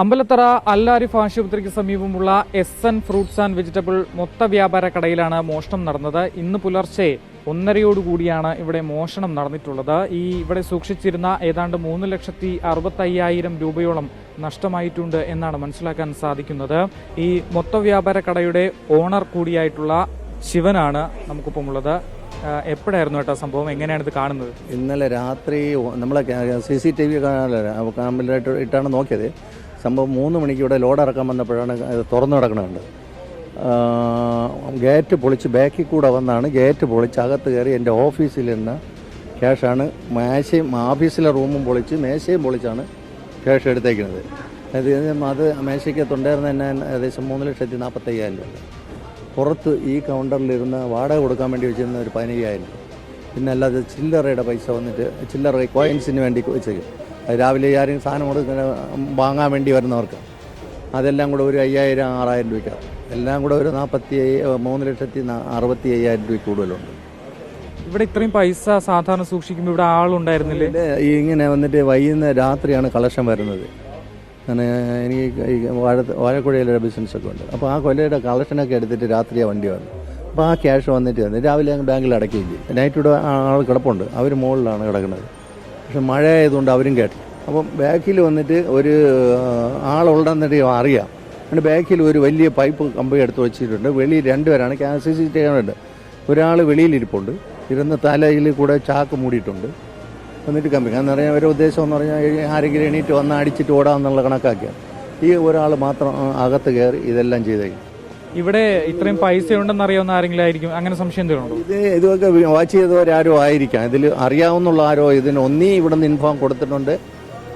അമ്പലത്തറ അൽ ആരിഫ് ആശുപത്രിക്ക് സമീപമുള്ള എസ്.എൻ. Fruits and vegetable മൊത്ത വ്യാപാര കടയിലാണ് മോഷണം നടന്നത്. ഇന്ന് പുലർച്ചെ 1:30 ഇവിടെ മോഷണം നടന്നിട്ടുള്ളത്. ഇവിടെ സൂക്ഷിച്ചിരുന്ന ഏതാണ്ട് 3,65,000 രൂപയോളം നഷ്ടമായിട്ടുണ്ട് എന്നാണ് മനസ്സിലാക്കാൻ സാധിക്കുന്നത്. ഈ മൊത്ത വ്യാപാര കടയുടെ ഓണർ കൂടിയായിട്ടുള്ള ശിവനാണ് നമുക്കൊപ്പമുള്ളത്. എപ്പോഴായിരുന്നു കേട്ടോ സംഭവം? എങ്ങനെയാണ് ഇത് കാണുന്നത്? ഇന്നലെ രാത്രി നമ്മളെ CCTV ഇട്ടാണ് നോക്കിയത്. സംഭവം 3 മണിക്ക് ഇവിടെ ലോഡ് ഇറക്കാൻ വന്നപ്പോഴാണ് ഇത് തുറന്നു കിടക്കണുണ്ട്. ഗേറ്റ് പൊളിച്ച് ബാക്കിൽ കൂടെ വന്നാണ് ഗേറ്റ് പൊളിച്ച് അകത്ത് കയറി എൻ്റെ ഓഫീസിൽ നിന്ന് ക്യാഷാണ്. മേശയും ഓഫീസിലെ റൂമും പൊളിച്ച് മേശയും പൊളിച്ചാണ് ക്യാഷ് എടുത്തേക്കുന്നത്. അത് മേശയ്ക്കകത്തുണ്ടായിരുന്ന തന്നെ ഏകദേശം 3,45,000 രൂപ. പുറത്ത് ഈ കൗണ്ടറിലിരുന്ന് വാടക കൊടുക്കാൻ വേണ്ടി വെച്ചിരുന്ന ഒരു 15,000 രൂപ. പിന്നെ അല്ലാതെ ചില്ലറയുടെ പൈസ വന്നിട്ട് ചില്ലറ കോയിൻസിന് വേണ്ടി വെച്ചേക്കും. രാവിലെ ആരും സാധനം കൊടുക്കുന്ന വാങ്ങാൻ വേണ്ടി വരുന്നവർക്ക് അതെല്ലാം കൂടെ ഒരു 5,000-6,000 രൂപയ്ക്കാണ്. എല്ലാം കൂടെ ഒരു 3,60,000 രൂപ കൂടുതലുണ്ട്. ഇവിടെ ഇത്രയും പൈസ സാധാരണ സൂക്ഷിക്കുമ്പോൾ ഇവിടെ ആളുണ്ടായിരുന്നില്ലേ? ഇങ്ങനെ വന്നിട്ട് വൈകുന്നേരം രാത്രിയാണ് കളക്ഷൻ വരുന്നത്. എനിക്ക് വാഴക്കുഴയിലൊരു ബിസിനസ്സൊക്കെ ഉണ്ട്. അപ്പോൾ ആ കൊല്ലയുടെ കളക്ഷനൊക്കെ എടുത്തിട്ട് രാത്രിയാണ് വണ്ടി വന്നു. അപ്പോൾ ആ ക്യാഷ് വന്നിട്ട് രാവിലെ ബാങ്കിൽ അടയ്ക്കുകയും ചെയ്യും. നൈറ്റിവിടെ ആൾ കിടപ്പുണ്ട്, അവർ മുകളിലാണ് കിടക്കുന്നത്. പക്ഷെ മഴ ആയതുകൊണ്ട് അവരും കേട്ടു. അപ്പം ബാക്കിൽ വന്നിട്ട് ഒരു ആളുണ്ടെന്നിട്ട് അറിയാം. എന്നിട്ട് ബാക്കിൽ ഒരു വലിയ പൈപ്പ് കമ്പി എടുത്ത് വെച്ചിട്ടുണ്ട്. വെളിയിൽ 2 പേരാണ് CCTV ഉണ്ട്. ഒരാൾ വെളിയിലിരിപ്പുണ്ട്, ഇരുന്ന് തലയിൽ കൂടെ ചാക്ക് മൂടിയിട്ടുണ്ട്. എന്നിട്ട് കമ്പി എന്ന് പറഞ്ഞാൽ ഒരു ഉദ്ദേശം എന്ന് പറഞ്ഞാൽ ആരെങ്കിലും എണീറ്റ് വന്ന് അടിച്ചിട്ട് ഓടാമെന്നുള്ള കണക്കാക്കിയാണ്. ഈ ഒരാൾ മാത്രം അകത്ത് കയറി ഇതെല്ലാം ചെയ്തേക്കും. ഇവിടെ ഇത്രയും പൈസ ഉണ്ടെന്ന് അറിയാവുന്ന ആരെങ്കിലും ആയിരിക്കും, അങ്ങനെ സംശയം എന്തെങ്കിലും? ഇതൊക്കെ വാച്ച് ചെയ്തവരാരോ ആയിരിക്കാം. ഇതിൽ അറിയാവുന്നുള്ള ആരോ ഇതിന് ഒന്നീ ഇവിടെ നിന്ന് ഇൻഫോം കൊടുത്തിട്ടുണ്ട്,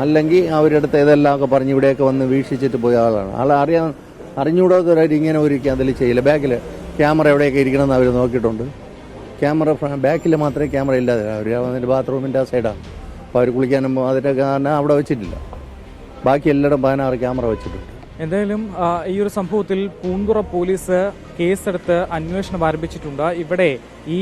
അല്ലെങ്കിൽ അവരുടെ അടുത്ത് ഇതെല്ലാം ഒക്കെ പറഞ്ഞ് ഇവിടെയൊക്കെ വന്ന് വീക്ഷിച്ചിട്ട് പോയ ആളാണ്. അറിഞ്ഞുകൂടാത്തവരായിട്ട് ഇങ്ങനെ ഒരിക്കലും അതിൽ ചെയ്യില്ല. ബാക്കിൽ ക്യാമറ എവിടെയൊക്കെ ഇരിക്കണമെന്ന് അവർ നോക്കിയിട്ടുണ്ട്. ക്യാമറ ബാക്കിൽ മാത്രമേ ക്യാമറ ഇല്ലാതെ, അവർ വന്നിട്ട് ബാത്റൂമിൻ്റെ ആ സൈഡാണ്. അപ്പോൾ അവർ കുളിക്കാനും അതിൻ്റെ കാരണം അവിടെ വെച്ചിട്ടില്ല. ബാക്കി എല്ലായിടും 16 ക്യാമറ വെച്ചിട്ടുണ്ട്. എന്തായാലും ഈ ഒരു സംഭവത്തിൽ പൂന്തുറ പോലീസ് കേസെടുത്ത് അന്വേഷണം ആരംഭിച്ചിട്ടുണ്ട്. ഇവിടെ ഈ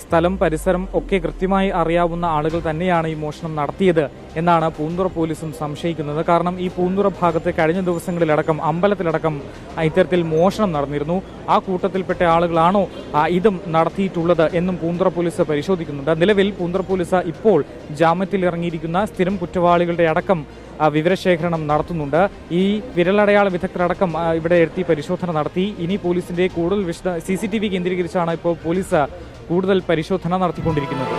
സ്ഥലം പരിസരം ഒക്കെ കൃത്യമായി അറിയാവുന്ന ആളുകൾ തന്നെയാണ് ഈ മോഷണം നടത്തിയത് എന്നാണ് പൂന്തുറ പോലീസും സംശയിക്കുന്നത്. കാരണം ഈ പൂന്തുറ ഭാഗത്ത് കഴിഞ്ഞ ദിവസങ്ങളിലടക്കം അമ്പലത്തിലടക്കം ഇത്തരത്തിൽ മോഷണം നടന്നിരുന്നു. ആ കൂട്ടത്തിൽപ്പെട്ട ആളുകളാണോ ഇതും നടത്തിയിട്ടുള്ളത് എന്നും പൂന്തുറ പോലീസ് പരിശോധിക്കുന്നുണ്ട്. നിലവിൽ പൂന്തുറ പോലീസ് ഇപ്പോൾ ജാമ്യത്തിൽ ഇറങ്ങിയിരിക്കുന്ന സ്ഥിരം കുറ്റവാളികളുടെ അടക്കം വിവരശേഖരണം നടത്തുന്നുണ്ട്. ഈ വിരലടയാള വിദഗ്ധരടക്കം ഇവിടെ എത്തി പരിശോധന നടത്തി. ഇനി പോലീസിന്റെ കൂടുതൽ CCTV കേന്ദ്രീകരിച്ചാണ് ഇപ്പോൾ പോലീസ് കൂടുതൽ പരിശോധന നടത്തിക്കൊണ്ടിരിക്കുന്നത്.